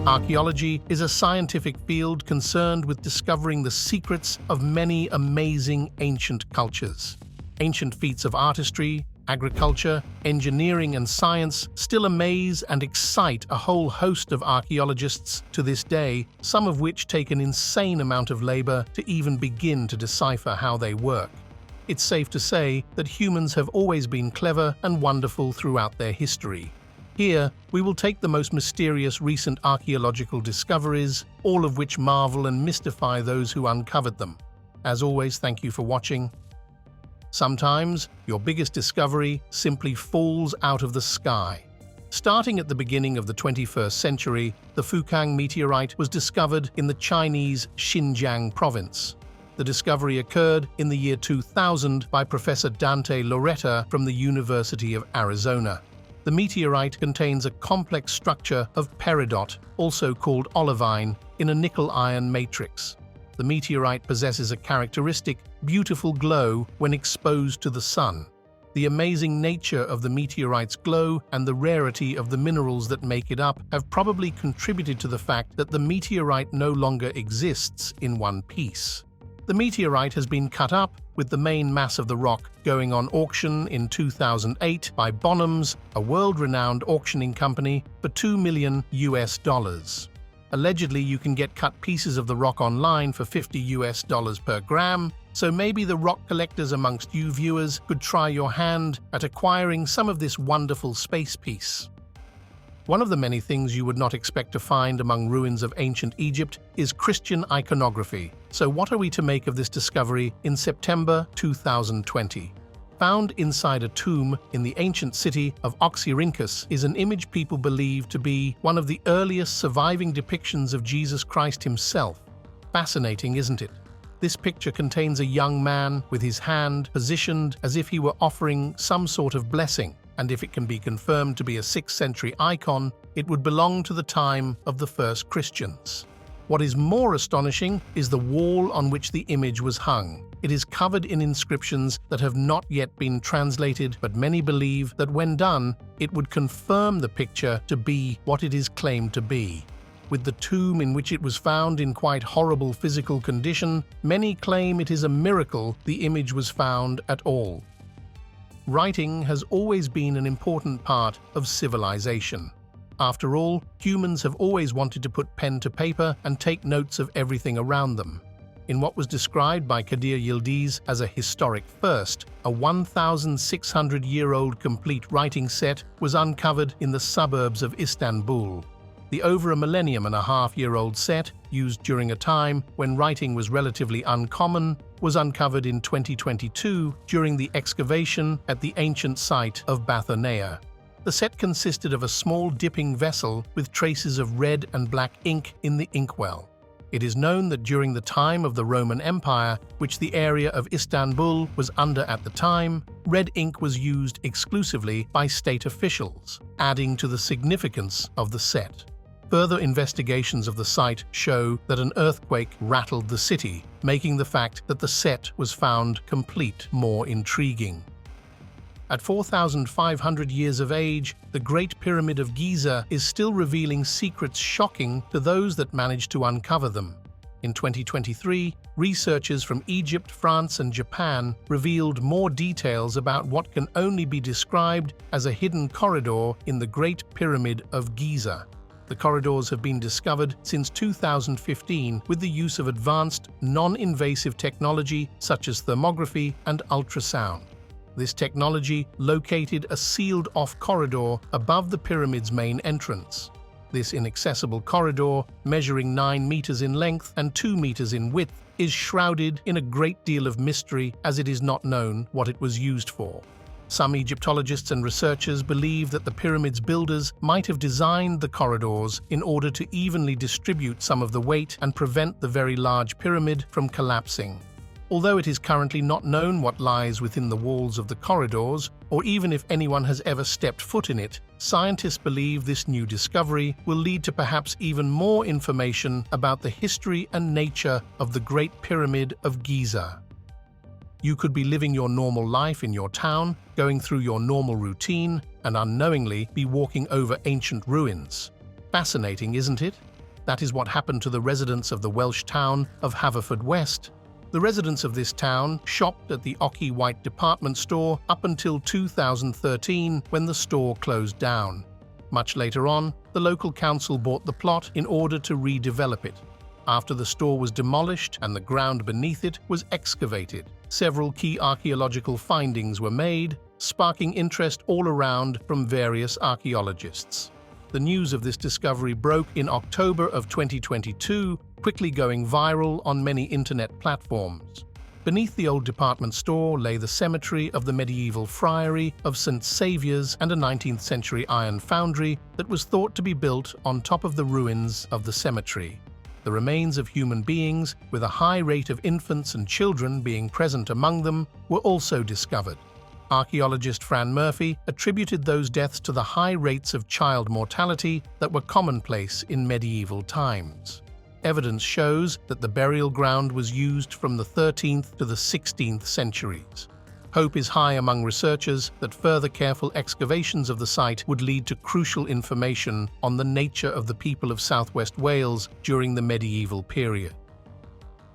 Archaeology is a scientific field concerned with discovering the secrets of many amazing ancient cultures. Ancient feats of artistry, agriculture, engineering, and science still amaze and excite a whole host of archaeologists to this day, some of which take an insane amount of labor to even begin to decipher how they work. It's safe to say that humans have always been clever and wonderful throughout their history. Here, we will take the most mysterious recent archaeological discoveries, all of which marvel and mystify those who uncovered them. As always, thank you for watching. Sometimes, your biggest discovery simply falls out of the sky. Starting at the beginning of the 21st century, the Fukang Meteorite was discovered in the Chinese Xinjiang province. The discovery occurred in the year 2000 by Professor Dante Loretta from the University of Arizona. The meteorite contains a complex structure of peridot, also called olivine, in a nickel-iron matrix. The meteorite possesses a characteristic, beautiful glow when exposed to the sun. The amazing nature of the meteorite's glow and the rarity of the minerals that make it up have probably contributed to the fact that the meteorite no longer exists in one piece. The meteorite has been cut up, with the main mass of the rock going on auction in 2008 by Bonhams, a world-renowned auctioning company, for $2 million. Allegedly, you can get cut pieces of the rock online for $50 per gram, so maybe the rock collectors amongst you viewers could try your hand at acquiring some of this wonderful space piece. One of the many things you would not expect to find among ruins of ancient Egypt is Christian iconography. So what are we to make of this discovery in September 2020? Found inside a tomb in the ancient city of Oxyrhynchus is an image people believe to be one of the earliest surviving depictions of Jesus Christ himself. Fascinating, isn't it? This picture contains a young man with his hand positioned as if he were offering some sort of blessing. And if it can be confirmed to be a 6th century icon, it would belong to the time of the first Christians. What is more astonishing is the wall on which the image was hung. It is covered in inscriptions that have not yet been translated, but many believe that when done, it would confirm the picture to be what it is claimed to be. With the tomb in which it was found in quite horrible physical condition, many claim it is a miracle the image was found at all. Writing has always been an important part of civilization. After all, humans have always wanted to put pen to paper and take notes of everything around them. In what was described by Kadir Yildiz as a historic first, a 1,600-year-old complete writing set was uncovered in the suburbs of Istanbul. The over a millennium-and-a-half-year-old set, used during a time when writing was relatively uncommon, was uncovered in 2022 during the excavation at the ancient site of Bathonea. The set consisted of a small dipping vessel with traces of red and black ink in the inkwell. It is known that during the time of the Roman Empire, which the area of Istanbul was under at the time, red ink was used exclusively by state officials, adding to the significance of the set. Further investigations of the site show that an earthquake rattled the city, making the fact that the set was found complete more intriguing. At 4,500 years of age, the Great Pyramid of Giza is still revealing secrets shocking to those that managed to uncover them. In 2023, researchers from Egypt, France, and Japan revealed more details about what can only be described as a hidden corridor in the Great Pyramid of Giza. The corridors have been discovered since 2015 with the use of advanced, non-invasive technology such as thermography and ultrasound. This technology located a sealed-off corridor above the pyramid's main entrance. This inaccessible corridor, measuring 9 meters in length and 2 meters in width, is shrouded in a great deal of mystery as it is not known what it was used for. Some Egyptologists and researchers believe that the pyramid's builders might have designed the corridors in order to evenly distribute some of the weight and prevent the very large pyramid from collapsing. Although it is currently not known what lies within the walls of the corridors, or even if anyone has ever stepped foot in it, scientists believe this new discovery will lead to perhaps even more information about the history and nature of the Great Pyramid of Giza. You could be living your normal life in your town, going through your normal routine, and unknowingly be walking over ancient ruins. Fascinating, isn't it? That is what happened to the residents of the Welsh town of Haverfordwest. The residents of this town shopped at the Ocky White department store up until 2013 when the store closed down. Much later on, the local council bought the plot in order to redevelop it. After the store was demolished and the ground beneath it was excavated, several key archaeological findings were made, sparking interest all around from various archaeologists. The news of this discovery broke in October of 2022, quickly going viral on many internet platforms. Beneath the old department store lay the cemetery of the medieval friary of St. Saviour's and a 19th century iron foundry that was thought to be built on top of the ruins of the cemetery. The remains of human beings, with a high rate of infants and children being present among them, were also discovered. Archaeologist Fran Murphy attributed those deaths to the high rates of child mortality that were commonplace in medieval times. Evidence shows that the burial ground was used from the 13th to the 16th centuries. Hope is high among researchers that further careful excavations of the site would lead to crucial information on the nature of the people of southwest Wales during the medieval period.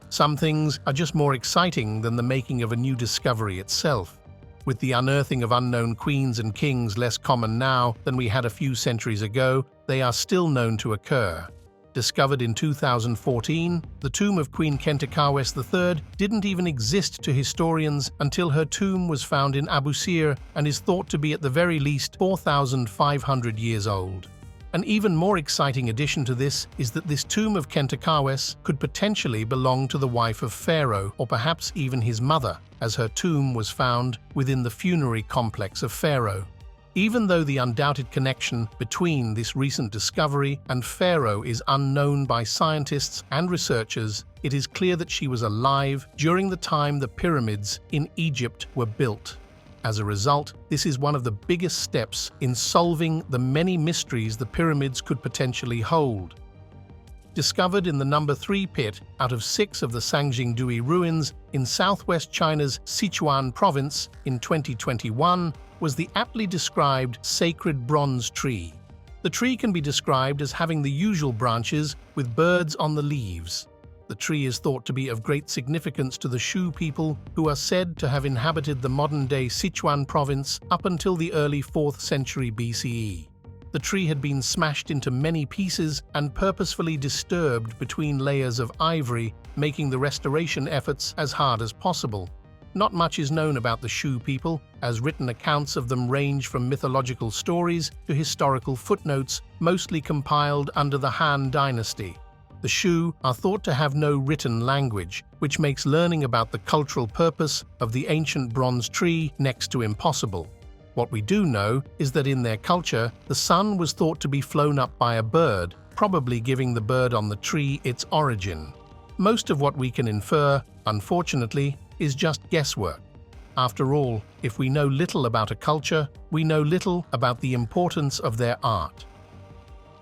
Some things are just more exciting than the making of a new discovery itself. With the unearthing of unknown queens and kings less common now than we had a few centuries ago, they are still known to occur. Discovered in 2014, the tomb of Queen Kentikawes III didn't even exist to historians until her tomb was found in Abusir and is thought to be at the very least 4,500 years old. An even more exciting addition to this is that this tomb of Kentikawes could potentially belong to the wife of Pharaoh, or perhaps even his mother, as her tomb was found within the funerary complex of Pharaoh. Even though the undoubted connection between this recent discovery and Pharaoh is unknown by scientists and researchers, it is clear that she was alive during the time the pyramids in Egypt were built. As a result, this is one of the biggest steps in solving the many mysteries the pyramids could potentially hold. Discovered in the number 3 pit out of 6 of the Sangjingdui ruins in southwest China's Sichuan province in 2021, was the aptly described sacred bronze tree. The tree can be described as having the usual branches with birds on the leaves. The tree is thought to be of great significance to the Shu people, who are said to have inhabited the modern-day Sichuan province up until the early 4th century BCE. The tree had been smashed into many pieces and purposefully disturbed between layers of ivory, making the restoration efforts as hard as possible. Not much is known about the Shu people, as written accounts of them range from mythological stories to historical footnotes, mostly compiled under the Han Dynasty. The Shu are thought to have no written language, which makes learning about the cultural purpose of the ancient bronze tree next to impossible. What we do know is that in their culture, the sun was thought to be flown up by a bird, probably giving the bird on the tree its origin. Most of what we can infer, unfortunately, is just guesswork. After all, if we know little about a culture, we know little about the importance of their art.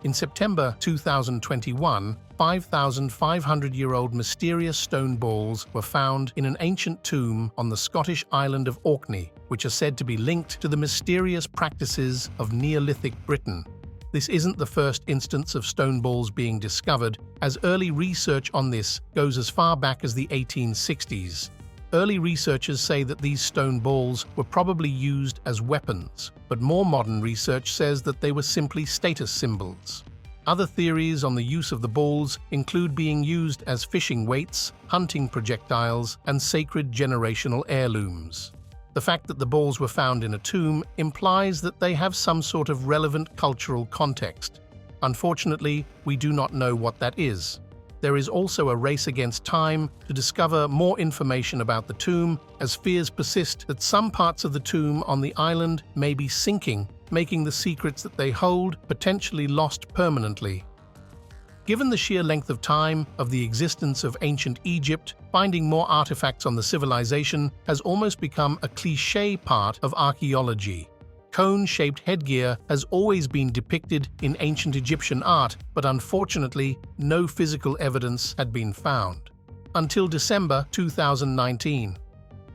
In September 2021, 5,500-year-old mysterious stone balls were found in an ancient tomb on the Scottish island of Orkney, which are said to be linked to the mysterious practices of Neolithic Britain. This isn't the first instance of stone balls being discovered, as early research on this goes as far back as the 1860s. Early researchers say that these stone balls were probably used as weapons, but more modern research says that they were simply status symbols. Other theories on the use of the balls include being used as fishing weights, hunting projectiles, and sacred generational heirlooms. The fact that the balls were found in a tomb implies that they have some sort of relevant cultural context. Unfortunately, we do not know what that is. There is also a race against time to discover more information about the tomb, as fears persist that some parts of the tomb on the island may be sinking, making the secrets that they hold potentially lost permanently. Given the sheer length of time of the existence of ancient Egypt, finding more artifacts on the civilization has almost become a cliché part of archaeology. Cone-shaped headgear has always been depicted in ancient Egyptian art, but unfortunately, no physical evidence had been found. Until December 2019.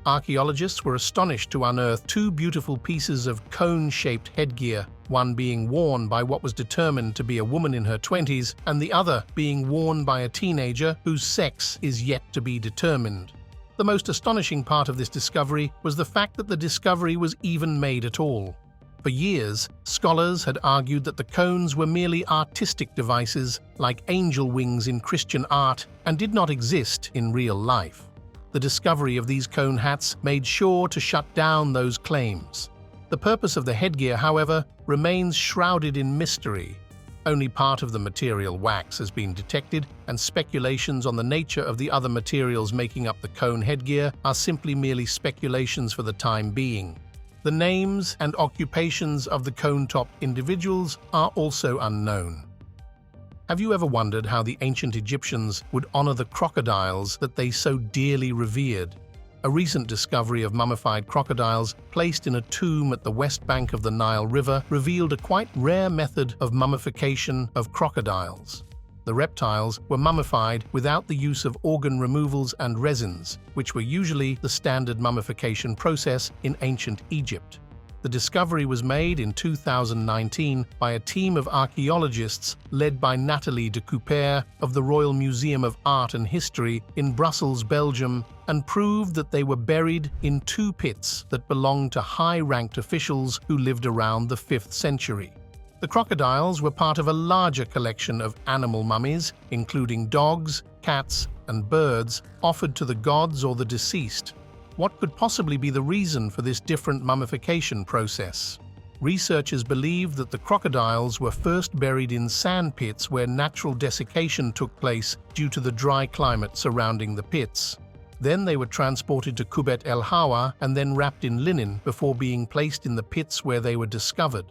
Archaeologists were astonished to unearth two beautiful pieces of cone-shaped headgear, one being worn by what was determined to be a woman in her 20s, and the other being worn by a teenager whose sex is yet to be determined. The most astonishing part of this discovery was the fact that the discovery was even made at all. For years, scholars had argued that the cones were merely artistic devices like angel wings in Christian art and did not exist in real life. The discovery of these cone hats made sure to shut down those claims. The purpose of the headgear, however, remains shrouded in mystery. Only part of the material wax has been detected, and speculations on the nature of the other materials making up the cone headgear are simply merely speculations for the time being. The names and occupations of the cone-topped individuals are also unknown. Have you ever wondered how the ancient Egyptians would honor the crocodiles that they so dearly revered? A recent discovery of mummified crocodiles placed in a tomb at the west bank of the Nile River revealed a quite rare method of mummification of crocodiles. The reptiles were mummified without the use of organ removals and resins, which were usually the standard mummification process in ancient Egypt. The discovery was made in 2019 by a team of archaeologists led by Nathalie de Couper of the Royal Museum of Art and History in Brussels, Belgium, and proved that they were buried in two pits that belonged to high-ranked officials who lived around the 5th century. The crocodiles were part of a larger collection of animal mummies, including dogs, cats, and birds, offered to the gods or the deceased. What could possibly be the reason for this different mummification process? Researchers believe that the crocodiles were first buried in sand pits where natural desiccation took place due to the dry climate surrounding the pits. Then they were transported to Kubet el Hawa and then wrapped in linen before being placed in the pits where they were discovered.